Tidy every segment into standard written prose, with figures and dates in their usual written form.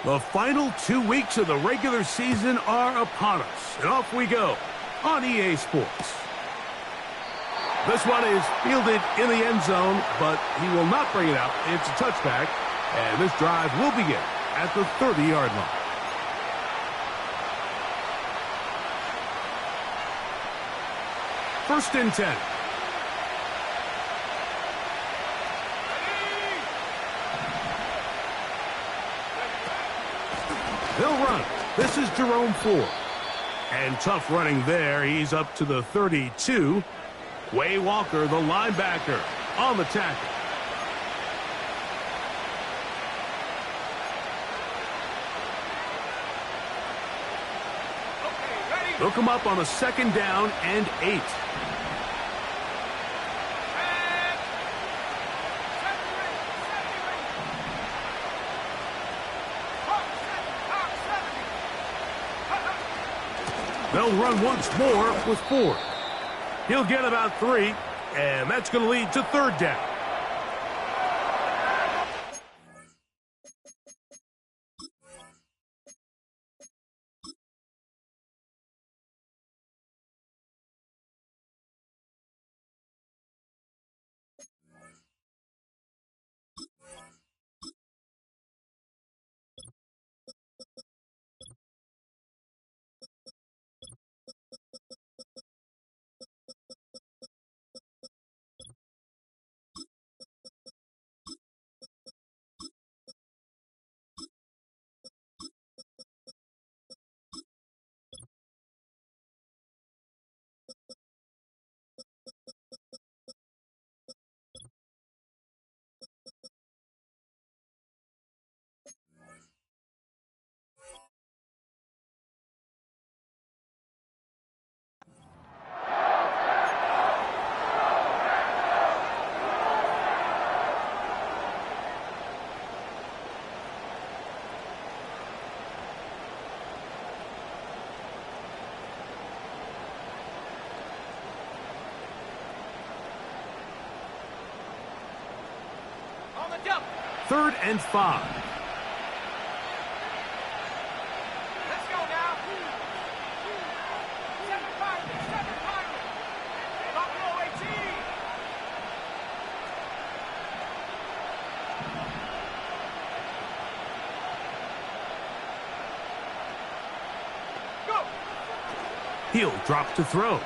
The final 2 weeks of the regular season are upon us, and off we go on EA Sports. This one is fielded in the end zone, but he will not bring it out. It's a touchback, and this drive will begin at the 30-yard line. First and 10. They'll run. This is Jerome Ford. And tough running there. He's up to the 32. Quay Walker, the linebacker, on the tackle. They'll come up on a 2nd down and 8. They'll run once more with Ford. He'll get about 3, and that's going to lead to 3rd down. Third and 5. Let's go now. 7-5, 7-5. Buffalo 18. Go. He'll drop to throw.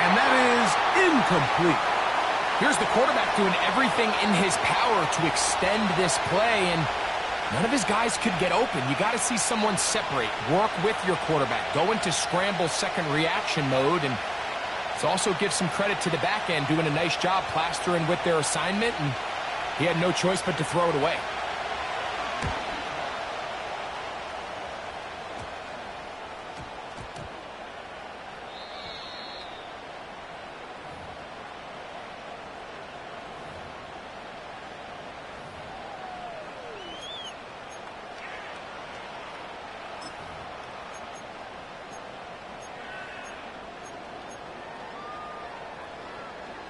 And that is incomplete. Here's the quarterback doing everything in his power to extend this play, and none of his guys could get open. You got to see someone separate, work with your quarterback, go into scramble second reaction mode, and let's also give some credit to the back end doing a nice job plastering with their assignment, and he had no choice but to throw it away.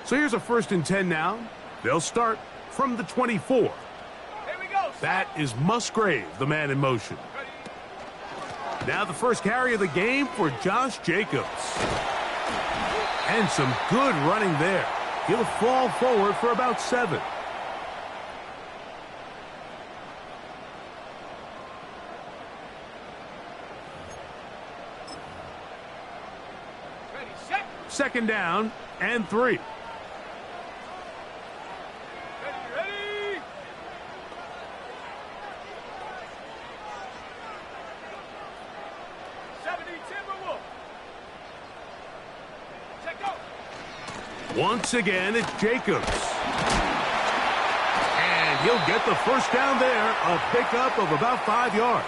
So here's a 1st and 10 now. They'll start from the 24. Here we go. That is Musgrave, the man in motion. Now the first carry of the game for Josh Jacobs. And some good running there. He'll fall forward for about 7. Ready, set. 2nd down and 3. Ready. 70 Timberwolf. Check out. Once again, it's Jacobs. And he'll get the first down there, a pickup of about 5 yards.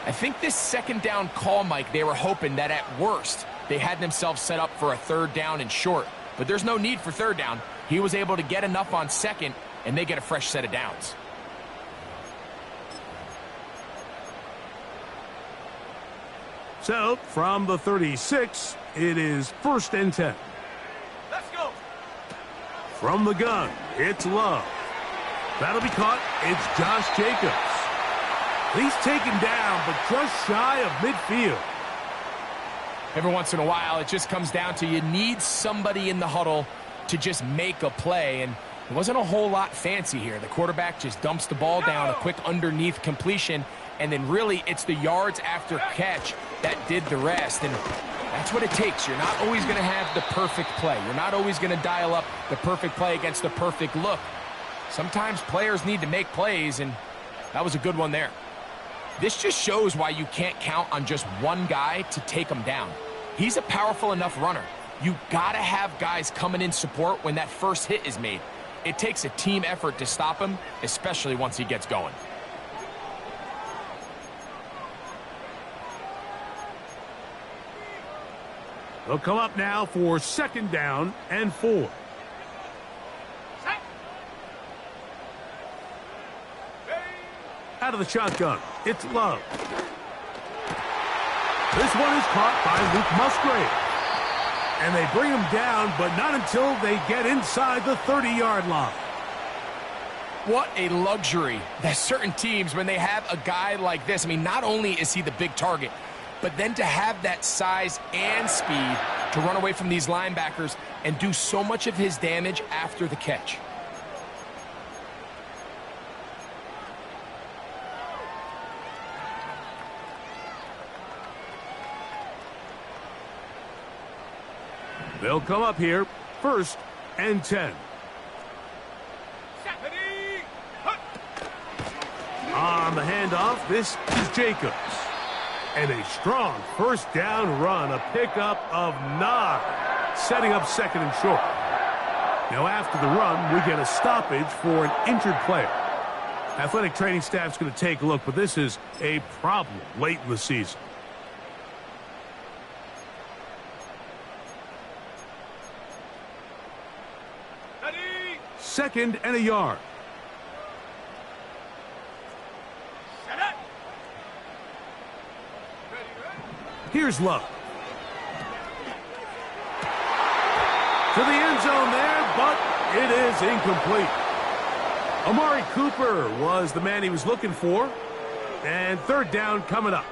I think this 2nd down call, Mike, they were hoping that at worst they had themselves set up for a 3rd down and short. But there's no need for 3rd down. He was able to get enough on 2nd, and they get a fresh set of downs. So, from the 36, it is 1st and 10. Let's go. From the gun, it's Love. That'll be caught. It's Josh Jacobs. He's taken down, but just shy of midfield. Every once in a while, it just comes down to you need somebody in the huddle to just make a play, and it wasn't a whole lot fancy here. The quarterback just dumps the ball down, a quick underneath completion, and then really it's the yards after catch that did the rest, and that's what it takes. You're not always going to have the perfect play. You're not always going to dial up the perfect play against the perfect look. Sometimes players need to make plays, and that was a good one there. This just shows why you can't count on just one guy to take him down. He's a powerful enough runner. You gotta have guys coming in support when that first hit is made. It takes a team effort to stop him, especially once he gets going. They'll come up now for 2nd down and 4. Out of the shotgun, it's Love. This one is caught by Luke Musgrave. And they bring him down, but not until they get inside the 30-yard line. What a luxury that certain teams, when they have a guy like this, I mean, not only is he the big target, but then to have that size and speed to run away from these linebackers and do so much of his damage after the catch. They'll come up here, 1st and 10. On the handoff, this is Jacobs. And a strong 1st down run, a pickup of 9, setting up 2nd and short. Now after the run, we get a stoppage for an injured player. Athletic training staff's going to take a look, but this is a problem late in the season. Ready? 2nd and a yard. Set up. Ready, ready. Here's Love. To the end zone there, but it is incomplete. Amari Cooper was the man he was looking for. And 3rd down coming up.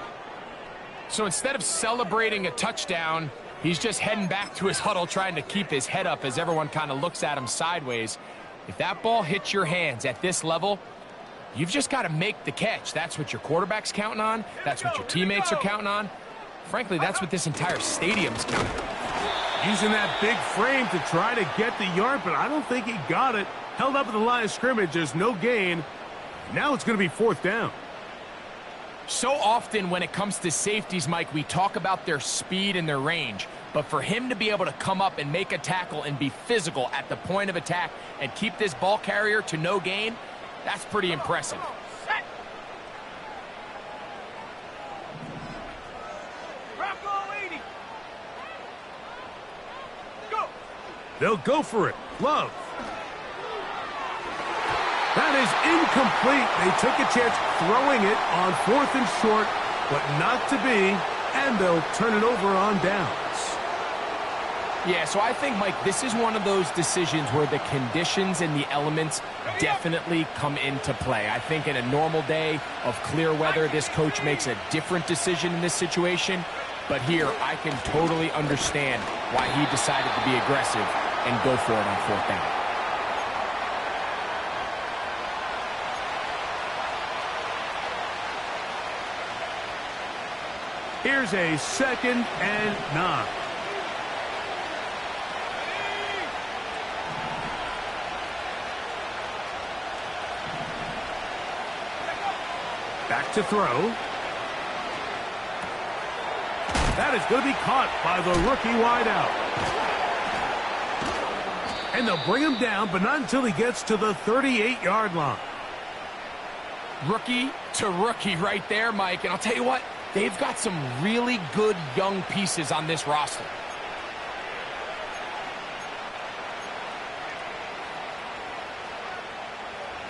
So instead of celebrating a touchdown, he's just heading back to his huddle trying to keep his head up as everyone kind of looks at him sideways. If that ball hits your hands at this level, you've just got to make the catch. That's what your quarterback's counting on. That's what your teammates are counting on. Frankly, that's what this entire stadium's counting on. Using that big frame to try to get the yard, but I don't think he got it. Held up at the line of scrimmage. There's no gain. Now it's going to be 4th down. So often when it comes to safeties, Mike, we talk about their speed and their range. But for him to be able to come up and make a tackle and be physical at the point of attack and keep this ball carrier to no gain, that's pretty impressive. Set. Bronco 80. Go. They'll go for it. Love. That is incomplete. They took a chance throwing it on 4th and short, but not to be, and they'll turn it over on downs. Yeah, so I think, Mike, this is one of those decisions where the conditions and the elements definitely come into play. I think in a normal day of clear weather, this coach makes a different decision in this situation. But here, I can totally understand why he decided to be aggressive and go for it on 4th down. Here's a 2nd and 9. Back to throw. That is going to be caught by the rookie wideout. And they'll bring him down, but not until he gets to the 38-yard line. Rookie to rookie right there, Mike. And I'll tell you what, they've got some really good young pieces on this roster.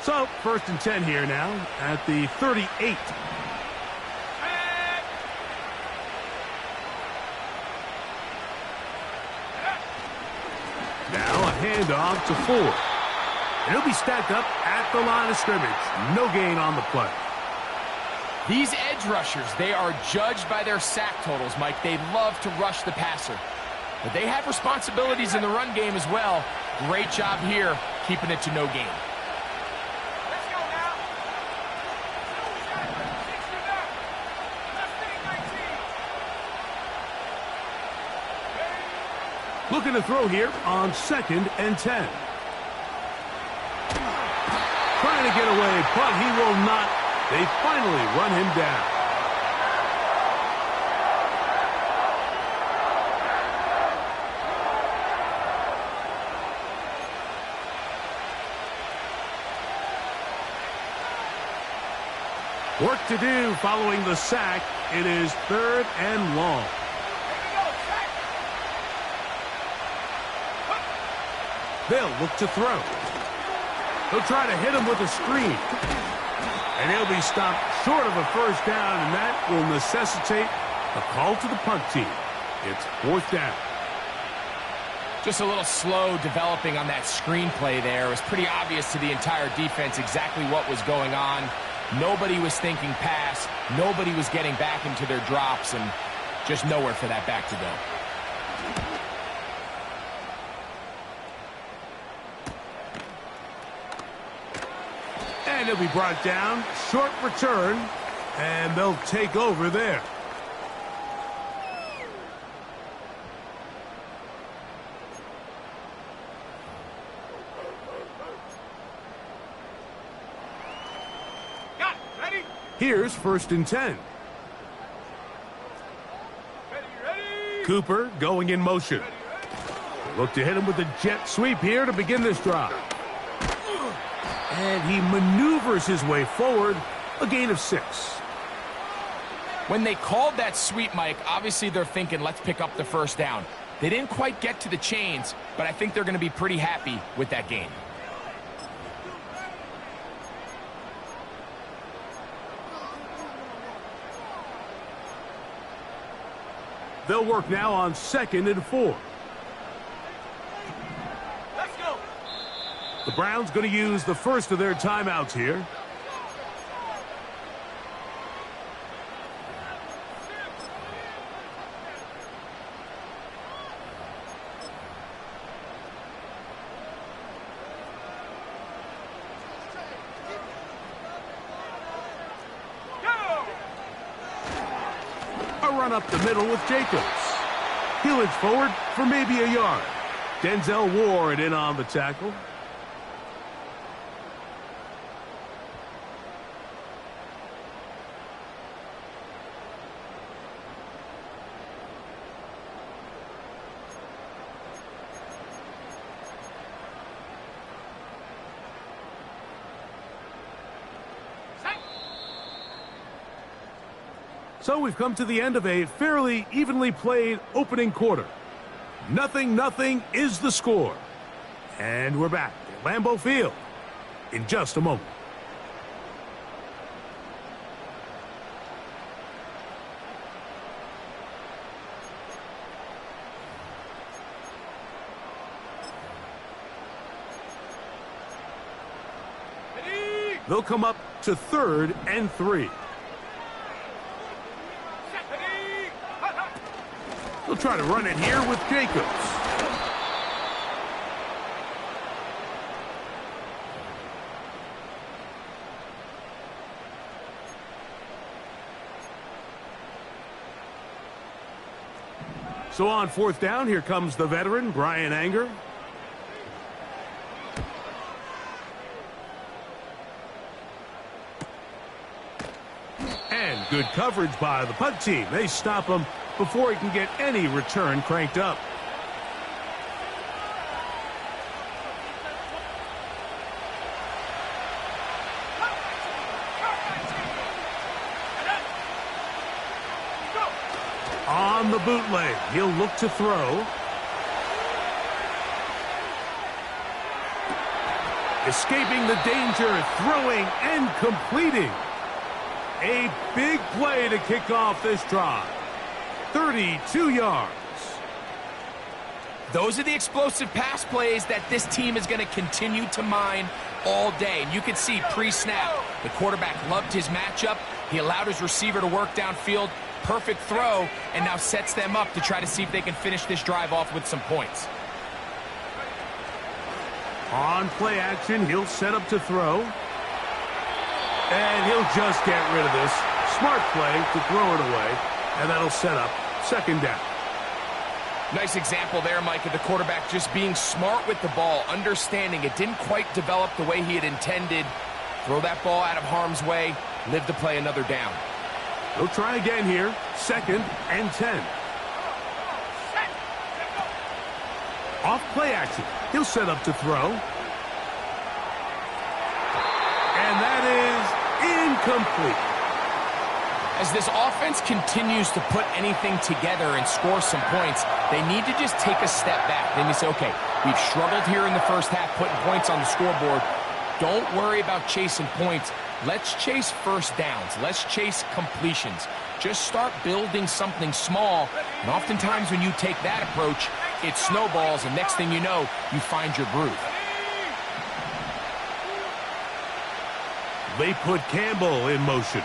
So, 1st and 10 here now at the 38. Now a handoff to Ford. And he'll be stacked up at the line of scrimmage. No gain on the play. These edge rushers, they are judged by their sack totals, Mike. They love to rush the passer. But they have responsibilities in the run game as well. Great job here, keeping it to no gain. Let's go now. Looking to throw here on 2nd and 10. Trying to get away, but he will not. They finally run him down. Work to do following the sack. It is 3rd and long. They'll look to throw. He'll try to hit him with a screen. And he'll be stopped short of a first down, and that will necessitate a call to the punt team. It's 4th down. Just a little slow developing on that screen play there. It was pretty obvious to the entire defense exactly what was going on. Nobody was thinking pass. Nobody was getting back into their drops, and just nowhere for that back to go. And he'll be brought down. Short return, and they'll take over there. Got it. Ready? Here's 1st and 10. Ready. Cooper going in motion. Look to hit him with a jet sweep here to begin this drive. And he maneuvers his way forward, a gain of 6. When they called that sweep, Mike, obviously they're thinking, let's pick up the first down. They didn't quite get to the chains, but I think they're going to be pretty happy with that gain. They'll work now on 2nd and 4. Let's go. The Browns going to use the first of their timeouts here. A run up the middle with Jacobs. He'll inch forward for maybe a yard. Denzel Ward in on the tackle. So we've come to the end of a fairly evenly played opening quarter. 0-0 is the score. And we're back at Lambeau Field in just a moment. Ready. They'll come up to 3rd and 3. They'll try to run it here with Jacobs. So on 4th down, here comes the veteran, Bryan Anger. And good coverage by the punt team. They stop him before he can get any return cranked up. On the bootleg, he'll look to throw. Escaping the danger, throwing and completing. A big play to kick off this drive. 32 yards. Those are the explosive pass plays that this team is going to continue to mine all day. And you can see pre-snap, the quarterback loved his matchup. He allowed his receiver to work downfield. Perfect throw, and now sets them up to try to see if they can finish this drive off with some points. On play action, he'll set up to throw. And he'll just get rid of this. Smart play to throw it away. And that'll set up second down. Nice example there, Mike, of the quarterback just being smart with the ball, understanding it didn't quite develop the way he had intended. Throw that ball out of harm's way, live to play another down. He'll try again here. 2nd and 10. Off play action. He'll set up to throw. And that is incomplete. As this offense continues to put anything together and score some points, they need to just take a step back. Then you say, okay, we've struggled here in the first half putting points on the scoreboard. Don't worry about chasing points. Let's chase first downs. Let's chase completions. Just start building something small. And oftentimes when you take that approach, it snowballs, and next thing you know, you find your groove. They put Campbell in motion.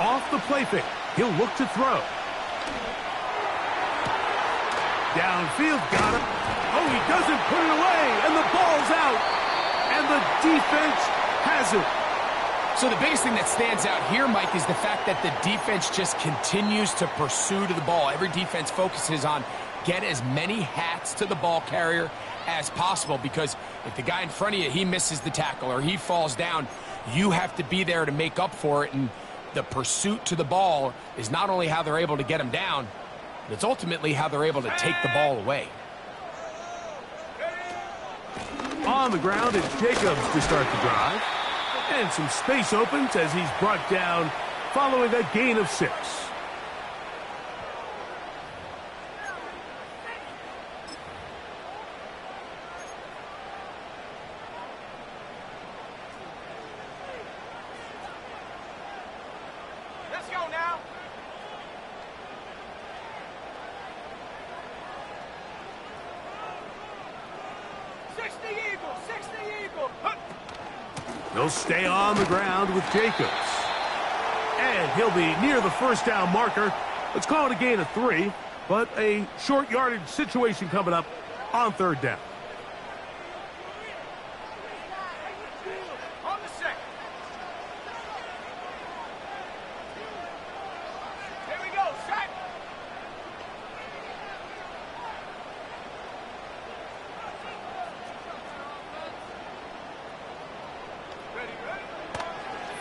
Off the play fake. He'll look to throw. Downfield, got him. Oh, he doesn't put it away, and the ball's out. And the defense has it. So the biggest thing that stands out here, Mike, is the fact that the defense just continues to pursue to the ball. Every defense focuses on get as many hats to the ball carrier as possible, because if the guy in front of you, he misses the tackle or he falls down, you have to be there to make up for it. And the pursuit to the ball is not only how they're able to get him down, but it's ultimately how they're able to take the ball away. On the ground, it's Jacobs to start the drive. And some space opens as he's brought down following a gain of 6. Let's go now. He'll stay on the ground with Jacobs. And he'll be near the first down marker. Let's call it a gain of 3, but a short yardage situation coming up on 3rd down. On the 2nd. Here we go, set.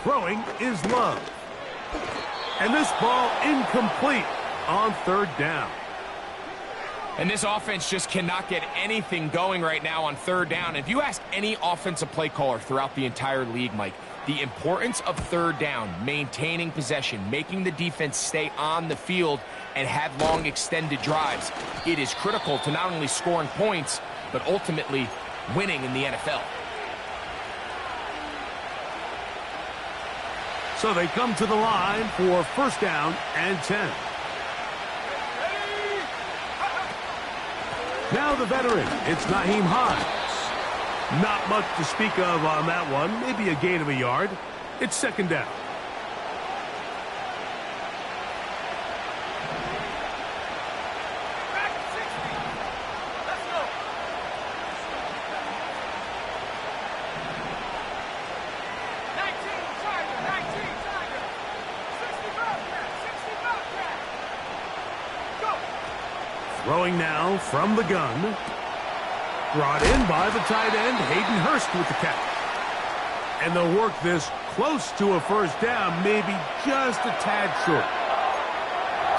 Throwing is Love. And this ball incomplete on 3rd down. And this offense just cannot get anything going right now on 3rd down. If you ask any offensive play caller throughout the entire league, Mike, the importance of 3rd down, maintaining possession, making the defense stay on the field and have long extended drives, it is critical to not only scoring points, but ultimately winning in the NFL. So they come to the line for 1st down and 10. Now the veteran, it's Nyheim Hines. Not much to speak of on that one. Maybe a gain of a yard. It's 2nd down. Throwing now from the gun. Brought in by the tight end, Hayden Hurst with the catch. And they'll work this close to a 1st down, maybe just a tad short.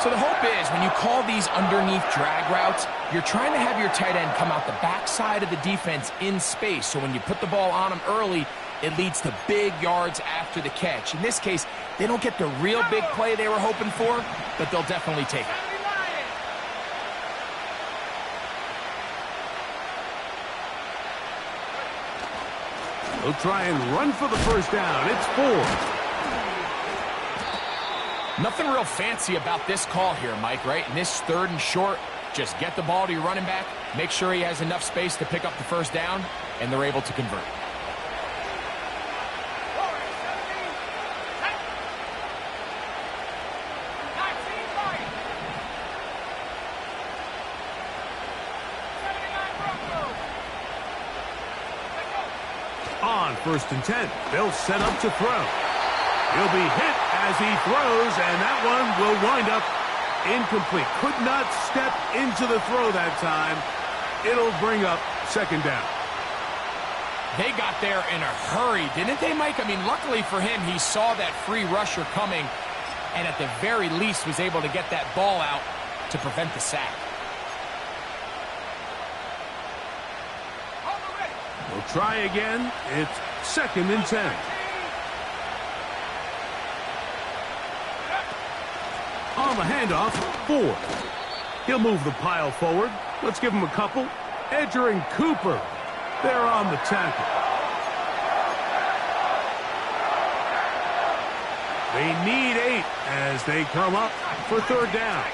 So the hope is when you call these underneath drag routes, you're trying to have your tight end come out the backside of the defense in space. So when you put the ball on him early, it leads to big yards after the catch. In this case, they don't get the real big play they were hoping for, but they'll definitely take it. He'll try and run for the 1st down. It's 4. Nothing real fancy about this call here, Mike, right? In this 3rd and short, just get the ball to your running back, make sure he has enough space to pick up the first down, and they're able to convert. On 1st and 10, they'll set up to throw. He'll be hit as he throws, and that one will wind up incomplete. Could not step into the throw that time. It'll bring up 2nd down. They got there in a hurry, didn't they, Mike? I mean, luckily for him, he saw that free rusher coming, and at the very least was able to get that ball out to prevent the sack. We'll try again. It's 2nd and 10. On the handoff, Ford. He'll move the pile forward. Let's give him a couple. Edger and Cooper, they're on the tackle. They need 8 as they come up for 3rd down.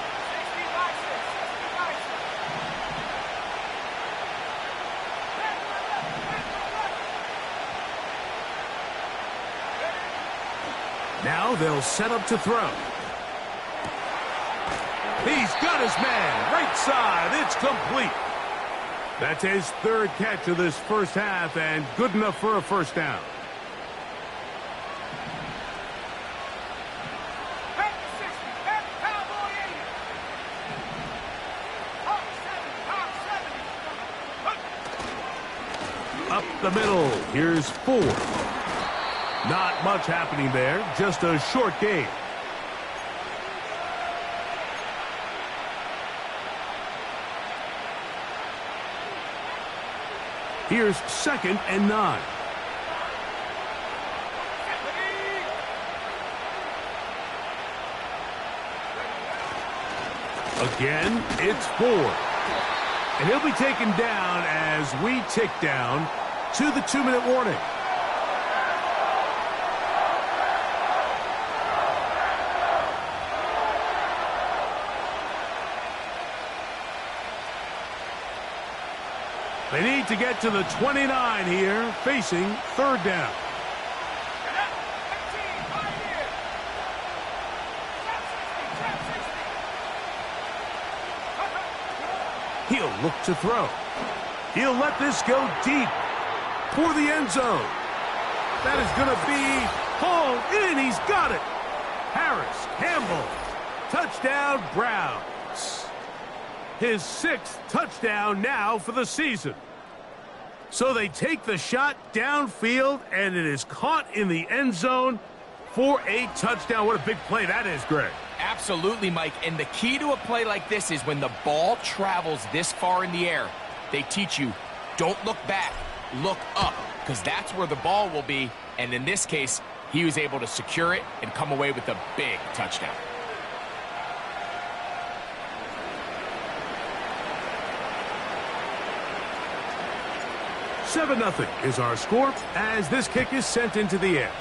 Now they'll set up to throw. He's got his man. Right side. It's complete. That's his 3rd catch of this first half and good enough for a first down. Up the middle. Here's Ford. Not much happening there. Just a short game. Here's 2nd and 9. Again, it's Ford. And he'll be taken down as we tick down to the 2-minute warning. They need to get to the 29 here, facing 3rd down. He'll look to throw. He'll let this go deep for the end zone. That is going to be hauled in. He's got it. Harris, Campbell, touchdown Browns. His 6th touchdown now for the season. So they take the shot downfield, and it is caught in the end zone for a touchdown. What a big play that is, Greg. Absolutely, Mike. And the key to a play like this is when the ball travels this far in the air, they teach you, don't look back, look up, because that's where the ball will be. And in this case, he was able to secure it and come away with a big touchdown. Seven 0 is our score as this kick is sent into the air.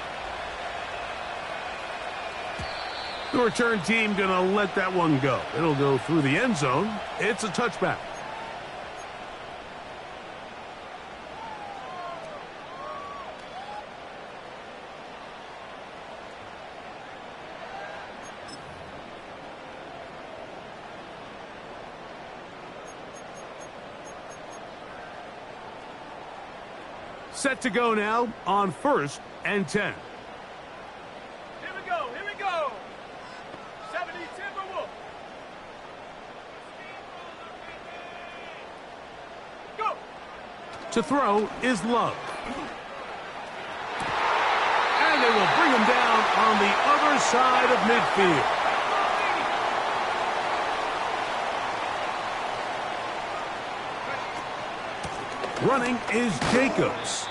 The return team going to let that one go. It'll go through the end zone. It's a touchback. Set to go now on 1st and 10. Here we go, here we go. 70 Timberwolves. Go. To throw is Love. And they will bring him down on the other side of midfield. Running is Jacobs.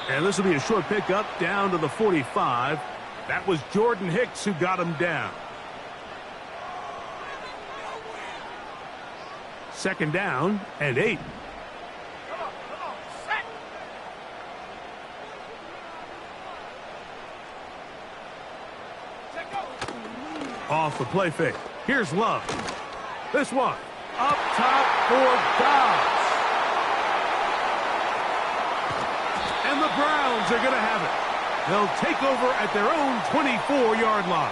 And this will be a short pickup down to the 45. That was Jordan Hicks who got him down. 2nd down and 8. Come on, set. Check go. Off the play fake. Here's Love. This one up top for Dobbs. And the Browns are going to have it. They'll take over at their own 24-yard line.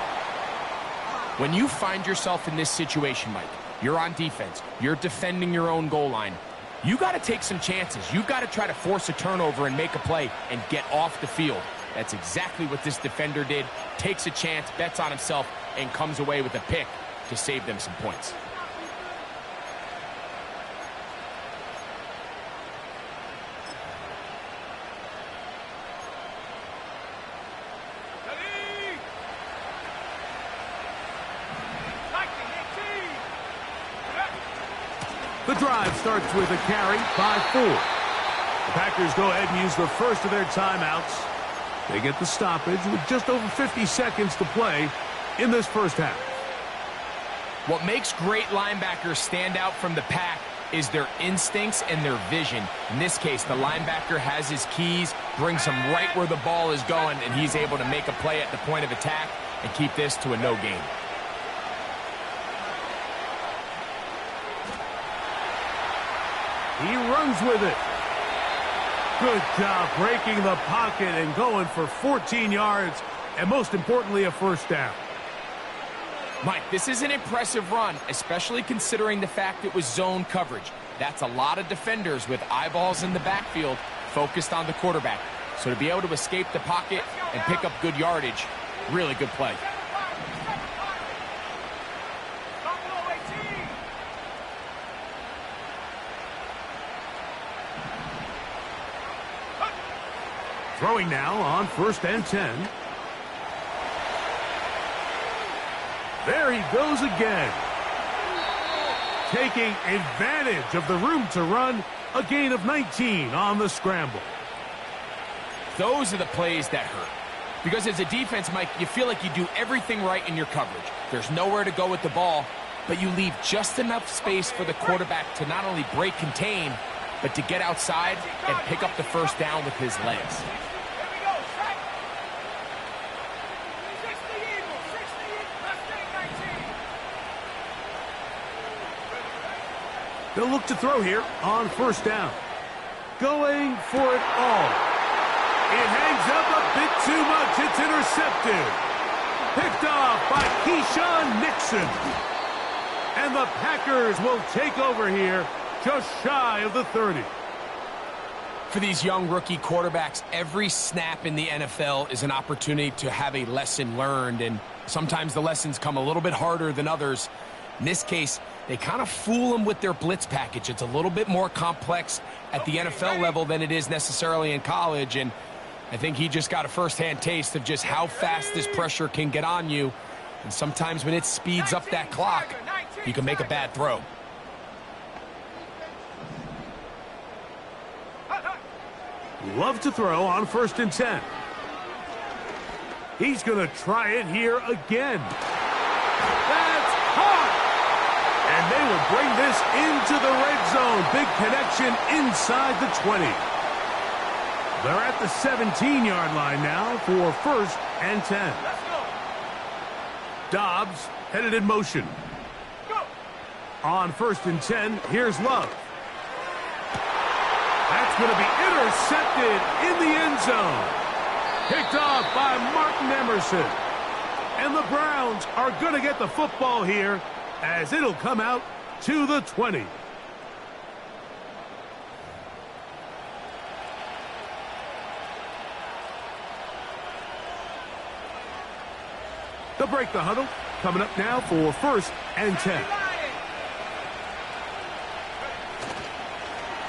When you find yourself in this situation, Mike, you're on defense, you're defending your own goal line, you got to take some chances. You got to try to force a turnover and make a play and get off the field. That's exactly what this defender did. Takes a chance, bets on himself, and comes away with a pick to save them some points. The drive starts with a carry by 4. The Packers go ahead and use the first of their timeouts. They get the stoppage with just over 50 seconds to play in this first half. What makes great linebackers stand out from the pack is their instincts and their vision. In this case, the linebacker has his keys, brings him right where the ball is going, and he's able to make a play at the point of attack and keep this to a no gain. He runs with it. Good job breaking the pocket and going for 14 yards, and most importantly, a first down. Mike, this is an impressive run, especially considering the fact it was zone coverage. That's a lot of defenders with eyeballs in the backfield focused on the quarterback. So to be able to escape the pocket and pick up good yardage, really good play. Throwing now on 1st and 10. There he goes again. Taking advantage of the room to run, a gain of 19 on the scramble. Those are the plays that hurt. Because as a defense, Mike, you feel like you do everything right in your coverage. There's nowhere to go with the ball, but you leave just enough space for the quarterback to not only break contain, but to get outside and pick up the first down with his legs. They'll look to throw here on 1st down. Going for it all. It hangs up a bit too much. It's intercepted. Picked off by Keyshawn Nixon. And the Packers will take over here just shy of the 30. For these young rookie quarterbacks, every snap in the NFL is an opportunity to have a lesson learned, and sometimes the lessons come a little bit harder than others. In this case, they kind of fool them with their blitz package. It's a little bit more complex at the NFL level than it is necessarily in college, and I think he just got a first-hand taste of just how fast this pressure can get on you, and sometimes when it speeds up that clock, you can make a bad throw. Love to throw on 1st and 10. He's going to try it here again. That's hot! And they will bring this into the red zone. Big connection inside the 20. They're at the 17-yard line now for 1st and 10. Let's go. Dobbs headed in motion. Go. On 1st and 10, here's Love. That's going to be intercepted in the end zone. Picked off by Martin Emerson. And the Browns are going to get the football here as it'll come out to the 20. They'll break the huddle. Coming up now for 1st and 10.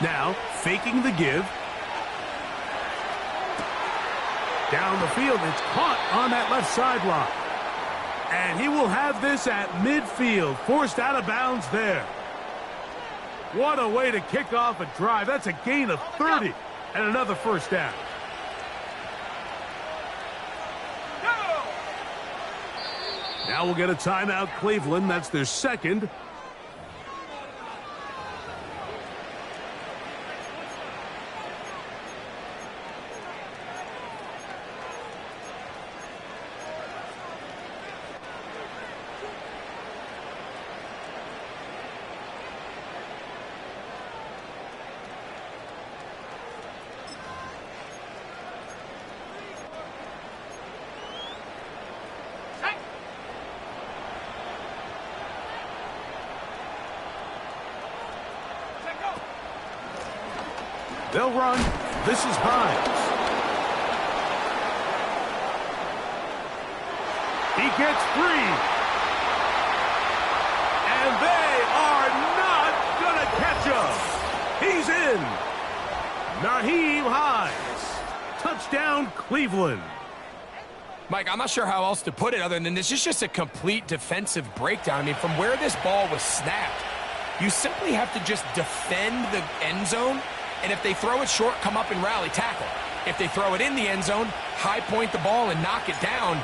Now, faking the give. Down the field, it's caught on that left sideline. And he will have this at midfield, forced out of bounds there. What a way to kick off a drive. That's a gain of 30 and another first down. Now we'll get a timeout, Cleveland. That's their second. They'll run. This is Hines. He gets free. And they are not going to catch him. He's in. Nyheim Hines. Touchdown, Cleveland. Mike, I'm not sure how else to put it other than this is just a complete defensive breakdown. I mean, from where this ball was snapped, you simply have to just defend the end zone, and if they throw it short, come up and rally tackle. If they throw it in the end zone, high point the ball and knock it down.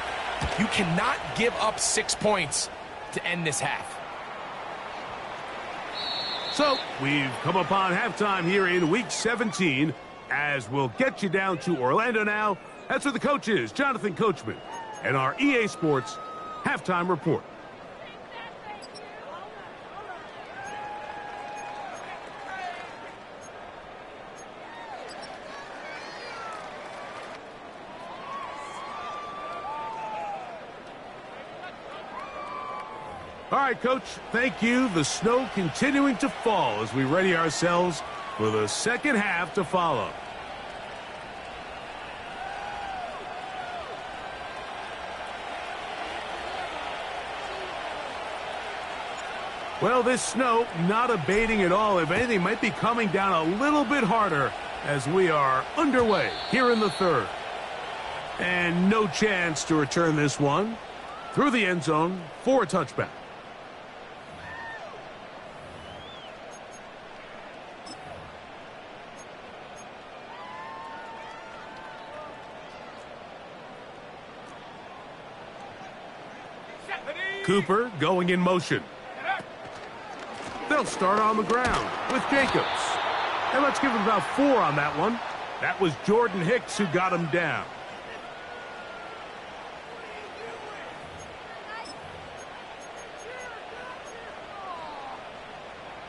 You cannot give up 6 points to end this half. So, we've come upon halftime here in Week 17, as we'll get you down to Orlando now. That's where the coach is, Jonathan Coachman, and our EA Sports Halftime Report. All right, Coach, thank you. The snow continuing to fall as we ready ourselves for the second half to follow. Well, this snow not abating at all. If anything, might be coming down a little bit harder as we are underway here in the third. And no chance to return this one through the end zone for a touchback. Cooper going in motion. They'll start on the ground with Jacobs. And let's give him about 4 on that one. That was Jordan Hicks who got him down.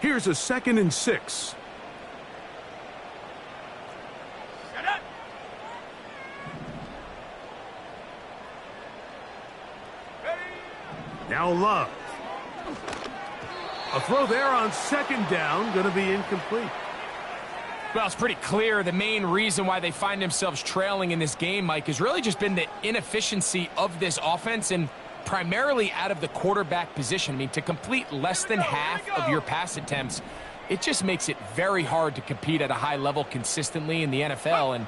Here's a 2nd and 6. Now Love. A throw there on 2nd down, going to be incomplete. Well, it's pretty clear the main reason why they find themselves trailing in this game, Mike, has really just been the inefficiency of this offense and primarily out of the quarterback position. I mean, to complete less than half of your pass attempts, it just makes it very hard to compete at a high level consistently in the NFL. And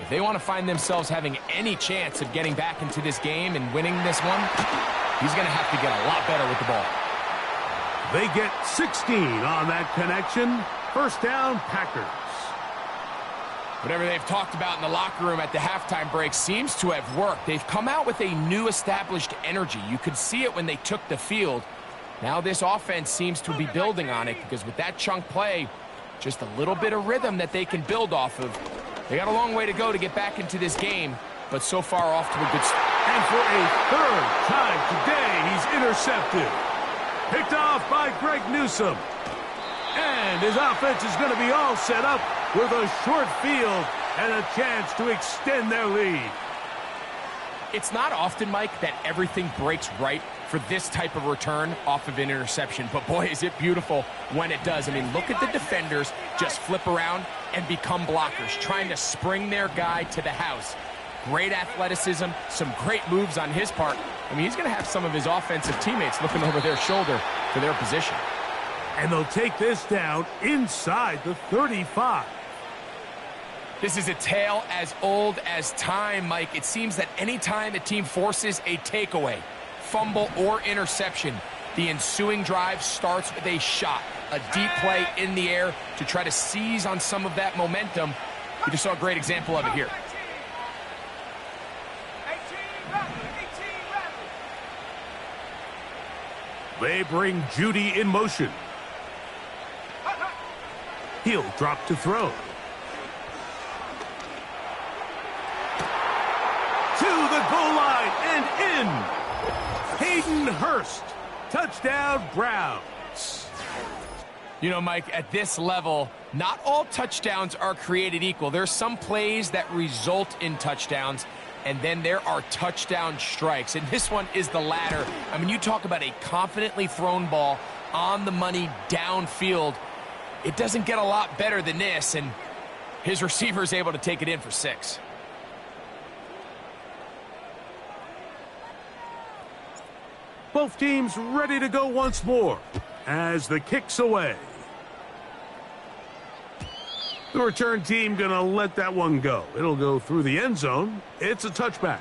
if they want to find themselves having any chance of getting back into this game and winning this one, he's going to have to get a lot better with the ball. They get 16 on that connection. First down, Packers. Whatever they've talked about in the locker room at the halftime break seems to have worked. They've come out with a new established energy. You could see it when they took the field. Now this offense seems to be building on it because with that chunk play, just a little bit of rhythm that they can build off of. They got a long way to go to get back into this game, but so far off to a good start. And for a 3rd time today, he's intercepted. Picked off by Greg Newsome. And his offense is going to be all set up with a short field and a chance to extend their lead. It's not often, Mike, that everything breaks right for this type of return off of an interception. But boy, is it beautiful when it does. I mean, look at the defenders just flip around and become blockers, trying to spring their guy to the house. Great athleticism, some great moves on his part. I mean, he's going to have some of his offensive teammates looking over their shoulder for their position. And they'll take this down inside the 35. This is a tale as old as time, Mike. It seems that any time a team forces a takeaway, fumble, or interception, the ensuing drive starts with a shot, a deep play in the air to try to seize on some of that momentum. We just saw a great example of it here. They bring Judy in motion. He'll drop to throw. To the goal line and in. Hayden Hurst. Touchdown, Browns. You know, Mike, at this level, not all touchdowns are created equal. There's some plays that result in touchdowns, and then there are touchdown strikes. And this one is the latter. I mean, you talk about a confidently thrown ball on the money downfield. It doesn't get a lot better than this. And His receiver is able to take it in for 6. Both teams ready to go once more as the kick's away. The return team going to let that one go. It'll go through the end zone. It's a touchback.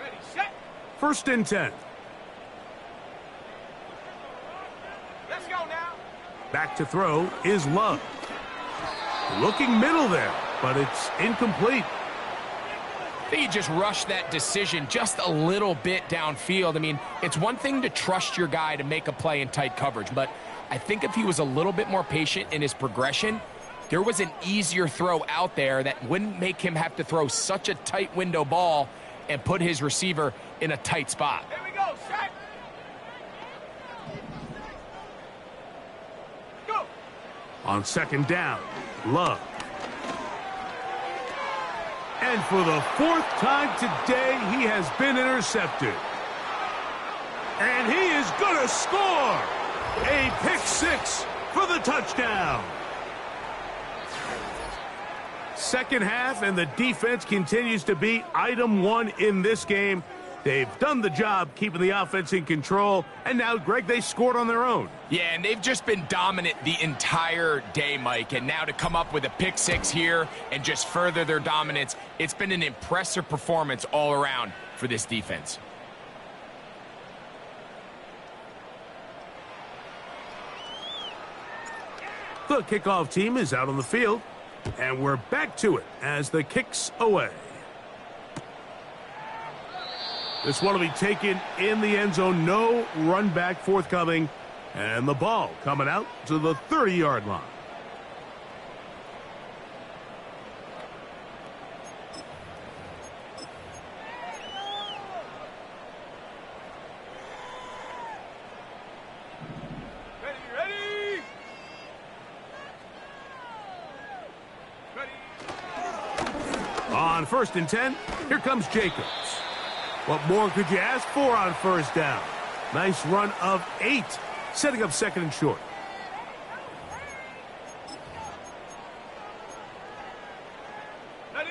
Ready, set. 1st and 10. Let's go now. Back to throw is Love. Looking middle there, but it's incomplete. I think he just rushed that decision just a little bit downfield. I mean, it's one thing to trust your guy to make a play in tight coverage, but I think if he was a little bit more patient in his progression, there was an easier throw out there that wouldn't make him have to throw such a tight window ball and put his receiver in a tight spot. Here we go, set. Go. On 2nd down, Love. And for the 4th time today, he has been intercepted. And he is going to score! A pick 6 for the touchdown. Second half, and the defense continues to be item 1 in this game. They've done the job keeping the offense in control, and now, Greg, they scored on their own. Yeah, and they've just been dominant the entire day, Mike, and now to come up with a pick 6 here and just further their dominance, it's been an impressive performance all around for this defense. The kickoff team is out on the field, and we're back to it as the kick's away. This one will be taken in the end zone. No run back forthcoming. And the ball coming out to the 30-yard line. Ready, ready. Ready. On 1st and 10, here comes Jacobs. What more could you ask for on 1st down? Nice run of 8, setting up 2nd and short. Ready.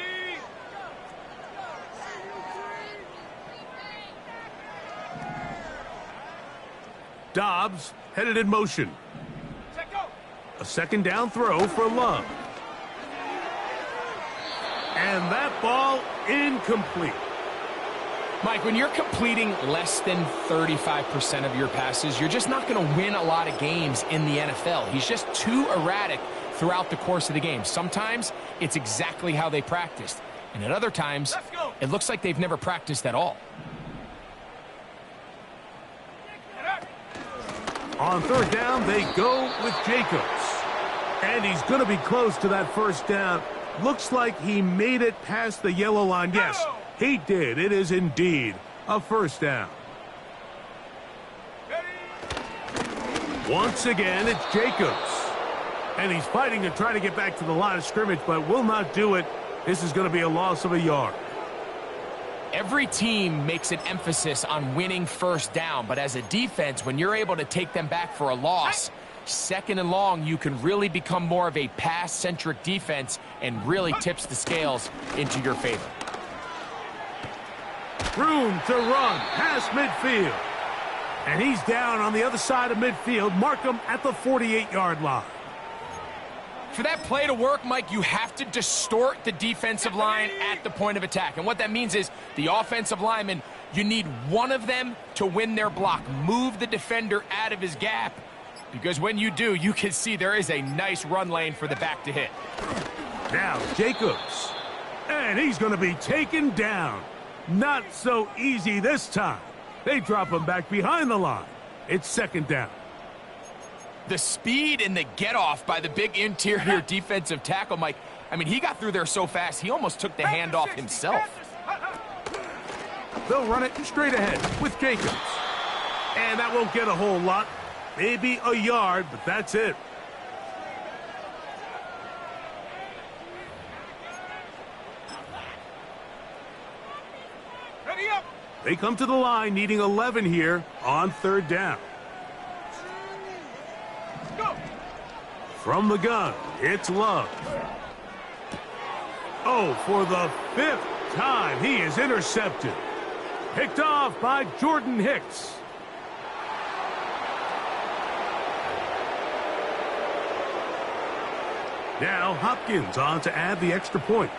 Dobbs headed in motion. Set, go. A 2nd down throw for Love. And that ball incomplete. Mike, when you're completing less than 35% of your passes, you're just not going to win a lot of games in the NFL. He's just too erratic throughout the course of the game. Sometimes it's exactly how they practiced, and at other times, it looks like they've never practiced at all. On 3rd down, they go with Jacobs. And he's going to be close to that 1st down. Looks like he made it past the yellow line. Yes, he did. It is indeed a 1st down. Once again, it's Jacobs. And he's fighting to try to get back to the line of scrimmage, but will not do it. This is going to be a loss of a yard. Every team makes an emphasis on winning 1st down, but as a defense, when you're able to take them back for a loss, 2nd and long, you can really become more of a pass-centric defense and really tips the scales into your favor. Room to run past midfield. And he's down on the other side of midfield. Mark him at the 48-yard line. For that play to work, Mike, you have to distort the defensive line at the point of attack. And what that means is the offensive lineman, you need one of them to win their block. Move the defender out of his gap, because when you do, you can see there is a nice run lane for the back to hit. Now Jacobs. And he's going to be taken down. Not so easy this time. They drop him back behind the line. It's 2nd down. The speed and the get-off by the big interior defensive tackle, Mike, I mean, he got through there so fast, he almost took the handoff himself. They'll run it straight ahead with Jacobs. And that won't get a whole lot. Maybe a yard, but that's it. Ready up. They come to the line needing 11 here on third down. Go. From the gun, it's Love. Oh, for the 5th time, he is intercepted. Picked off by Jordan Hicks. Now Hopkins on to add the extra point.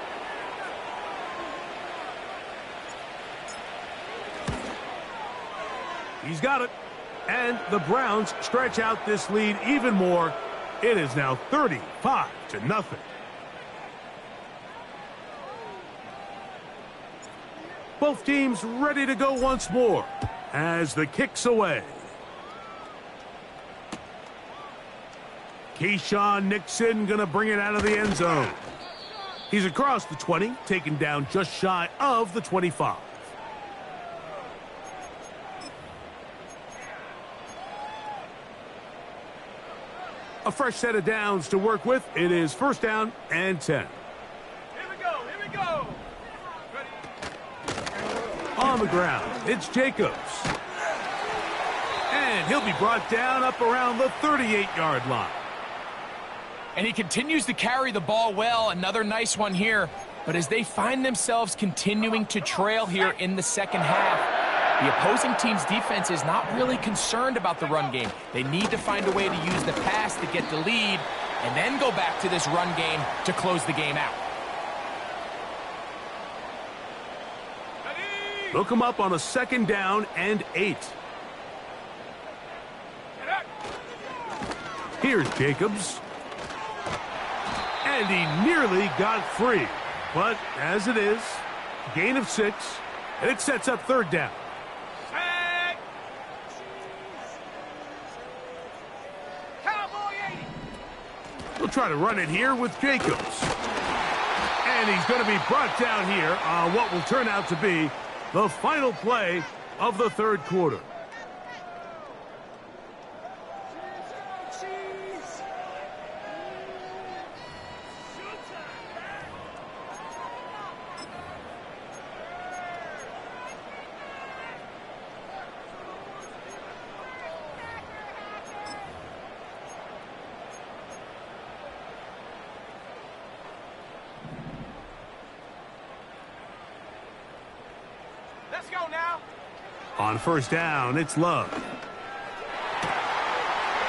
He's got it. And the Browns stretch out this lead even more. It is now 35-0. Both teams ready to go once more as the kick's away. Keyshawn Nixon going to bring it out of the end zone. He's across the 20, taken down just shy of the 25. A fresh set of downs to work with. It is first down and 10. Here we go. Here we go. Ready. On the ground, it's Jacobs. And he'll be brought down up around the 38-yard line. And he continues to carry the ball well. Another nice one here. But as they find themselves continuing to trail here in the second half, the opposing team's defense is not really concerned about the run game. They need to find a way to use the pass to get the lead and then go back to this run game to close the game out. Ready. Look him up on a second down and 8. Get up. Here's Jacobs. And he nearly got free. But as it is, gain of 6, and it sets up third down. Sack. Cowboy 80. We'll try to run it here with Jacobs. And he's going to be brought down here on what will turn out to be the final play of the third quarter. Let's go now. On first down, it's Love.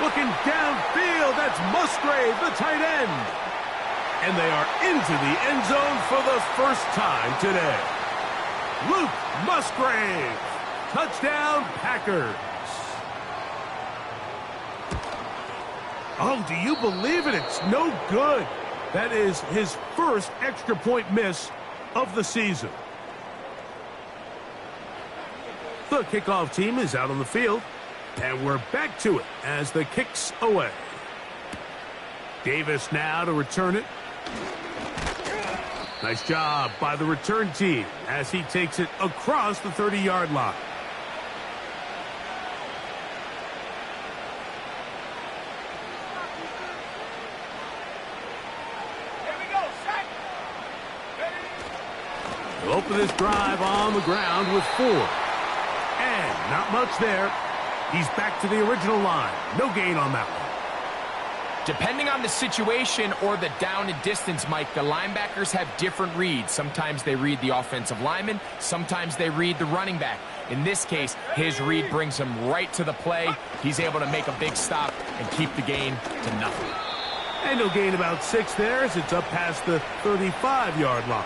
Looking downfield, that's Musgrave, the tight end. And they are into the end zone for the first time today. Luke Musgrave. Touchdown, Packers. Oh, do you believe it? It's no good. That is his first extra point miss of the season. The kickoff team is out on the field, and we're back to it as the kick's away. Davis now to return it. Nice job by the return team as he takes it across the 30-yard line. Here we go. Sack. Ready. We'll open this drive on the ground with 4. And not much there. He's back to the original line. No gain on that one. Depending on the situation or the down and distance, Mike, the linebackers have different reads. Sometimes they read the offensive lineman. Sometimes they read the running back. In this case, his read brings him right to the play. He's able to make a big stop and keep the gain to nothing. And he'll gain about 6 there as it's up past the 35-yard line.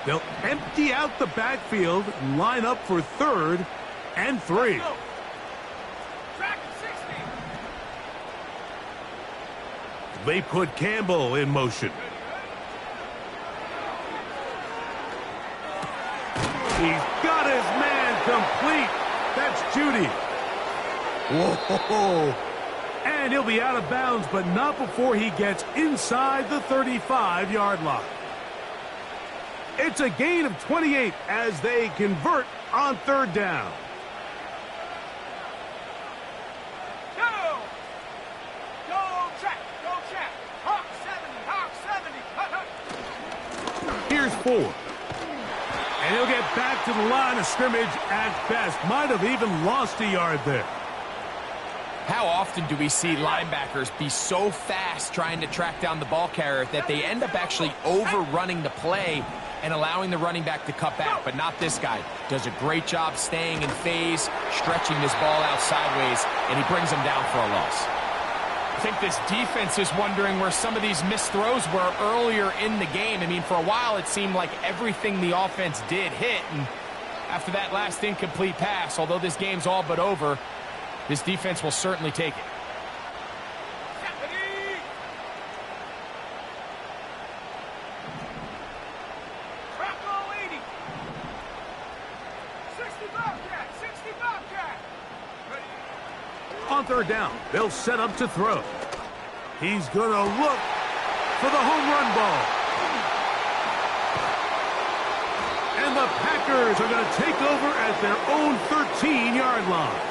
They'll empty out the backfield and line up for 3rd and 3. Go. Track 60. They put Campbell in motion. He's got his man complete. That's Judy. Whoa. And he'll be out of bounds, but not before he gets inside the 35-yard line. It's a gain of 28 as they convert on 3rd down. Go. Go track. 4. And he'll get back to the line of scrimmage at best. Might have even lost a yard there. How often do we see linebackers be so fast trying to track down the ball carrier that they end up actually overrunning the play and allowing the running back to cut back? But not this guy. Does a great job staying in phase, stretching this ball out sideways, and he brings him down for a loss. I think this defense is wondering where some of these missed throws were earlier in the game. I mean, for a while it seemed like everything the offense did hit, and after that last incomplete pass, although this game's all but over, this defense will certainly take it. On third down, they'll set up to throw. He's going to look for the home run ball. And the Packers are going to take over at their own 13-yard line.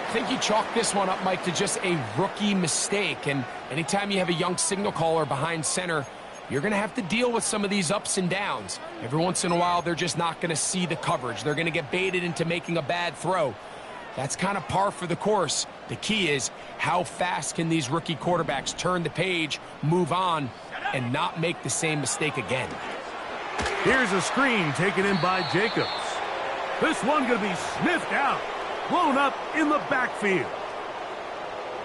I think you chalk this one up, Mike, to just a rookie mistake. And anytime you have a young signal caller behind center, you're going to have to deal with some of these ups and downs. Every once in a while, they're just not going to see the coverage. They're going to get baited into making a bad throw. That's kind of par for the course. The key is how fast can these rookie quarterbacks turn the page, move on, and not make the same mistake again. Here's a screen taken in by Jacobs. This one going to be sniffed out, blown up in the backfield.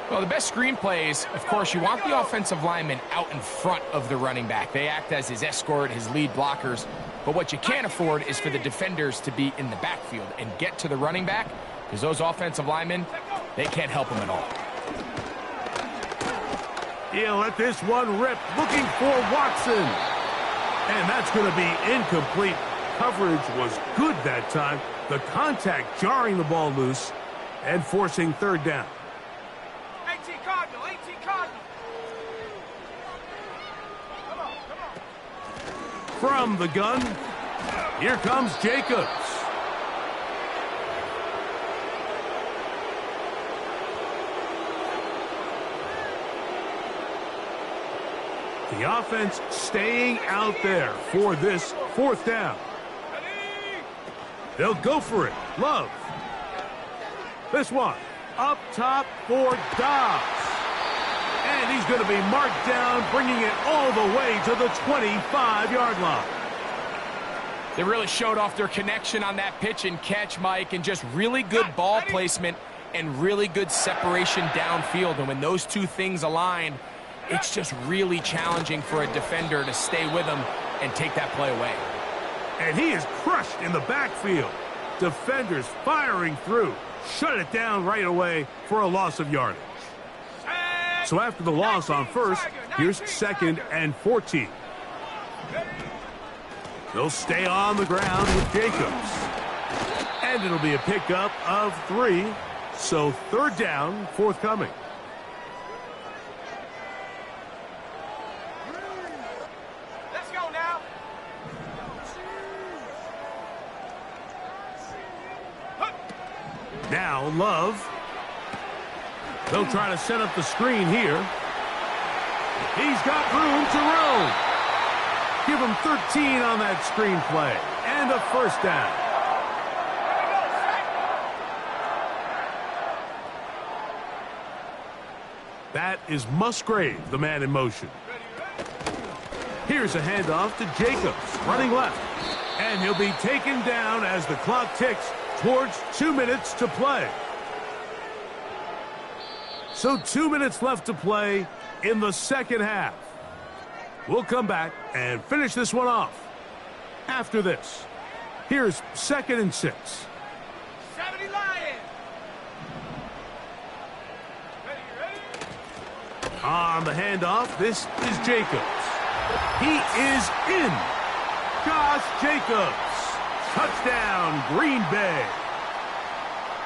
Well, the best screen plays, of course, you want the offensive lineman out in front of the running back. They act as his escort, his lead blockers. But what you can't afford is for the defenders to be in the backfield and get to the running back, because those offensive linemen, they can't help him at all. He'll let this one rip, looking for Watson. And that's going to be incomplete. Coverage was good that time. The contact jarring the ball loose and forcing third down. 18 Cardinal, 18 Cardinal. Come on. From the gun, here comes Jacobs. The offense staying out there for this fourth down. They'll go for it. Love. This one up top for Dobbs. And he's going to be marked down, bringing it all the way to the 25-yard line. They really showed off their connection on that pitch and catch, Mike, and just really good ball placement and really good separation downfield. And when those two things align, it's just really challenging for a defender to stay with him and take that play away. And he is crushed in the backfield. Defenders firing through. Shut it down right away for a loss of yardage. So after the loss on first, here's 2nd and 14. They'll stay on the ground with Jacobs. And it'll be a pickup of 3. So third down, forthcoming. Now Love. They'll try to set up the screen here. He's got room to roam. Give him 13 on that screen play. And a first down. That is Musgrave, the man in motion. Here's a handoff to Jacobs, running left. And he'll be taken down as the clock ticks towards 2 minutes to play. So 2 minutes left to play in the second half. We'll come back and finish this one off after this. Here's 2nd and 6. 70 Lions. Ready. On the handoff, this is Jacobs. He is in. Josh Jacobs. Touchdown, Green Bay.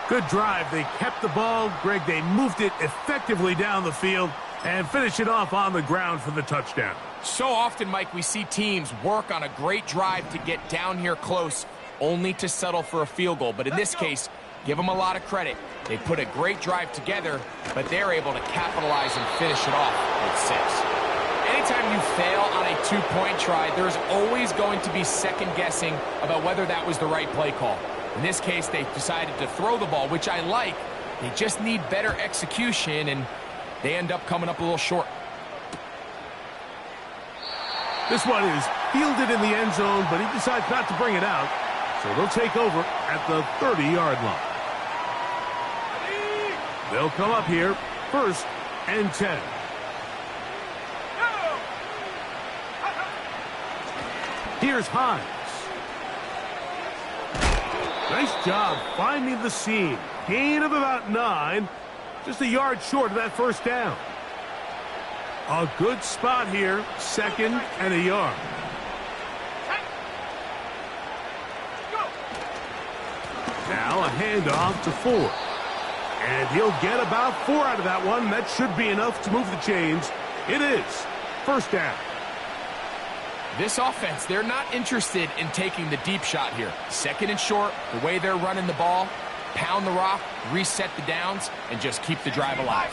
Good drive. They kept the ball. Greg, they moved it effectively down the field and finished it off on the ground for the touchdown. So often, Mike, we see teams work on a great drive to get down here close, only to settle for a field goal. But in this case, give them a lot of credit. They put a great drive together, but they're able to capitalize and finish it off with 6. anytime you fail on a two-point try, there's always going to be second-guessing about whether that was the right play call. In this case, they decided to throw the ball, which I like. They just need better execution, and they end up coming up a little short. This one is fielded in the end zone, but he decides not to bring it out. So they'll take over at the 30-yard line. They'll come up here, 1st and 10. Here's Hines. Nice job finding the seam. Gain of about 9. Just a yard short of that first down. A good spot here, 2nd and a yard. Now a handoff to Ford. And he'll get about 4 out of that one. That should be enough to move the chains. It is 1st down. This offense, they're not interested in taking the deep shot here. 2nd and short, the way they're running the ball, pound the rock, reset the downs, and just keep the drive alive.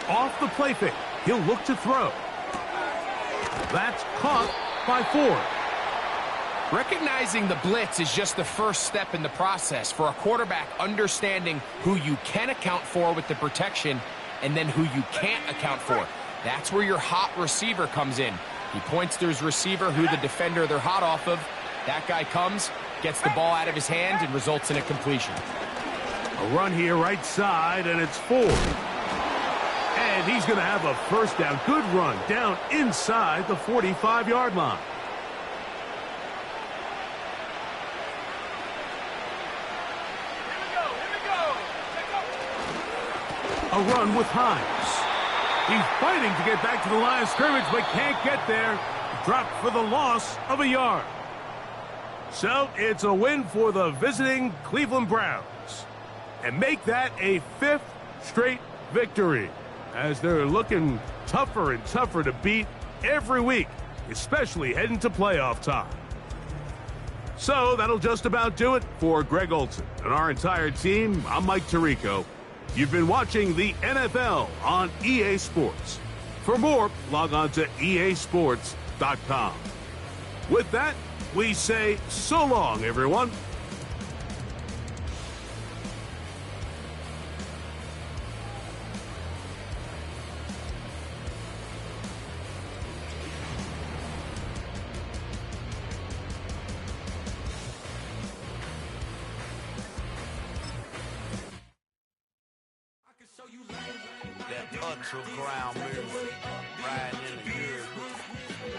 Off the play fake, he'll look to throw. That's caught by Ford. Recognizing the blitz is just the first step in the process for a quarterback, understanding who you can account for with the protection and then who you can't account for. That's where your hot receiver comes in. He points to his receiver, who the defender they're hot off of. That guy comes, gets the ball out of his hand, and results in a completion. A run here right side, and it's Ford. And he's going to have a 1st down. Good run down inside the 45-yard line. A run with Hines. He's fighting to get back to the line of scrimmage, but can't get there. Dropped for the loss of a yard. So it's a win for the visiting Cleveland Browns. And make that a 5th straight victory, as they're looking tougher and tougher to beat every week, especially heading to playoff time. So that'll just about do it for Greg Olsen and our entire team. I'm Mike Tirico. You've been watching the NFL on EA Sports. For more, log on to easports.com. With that, we say so long, everyone. That ultra ground music, riding in the good.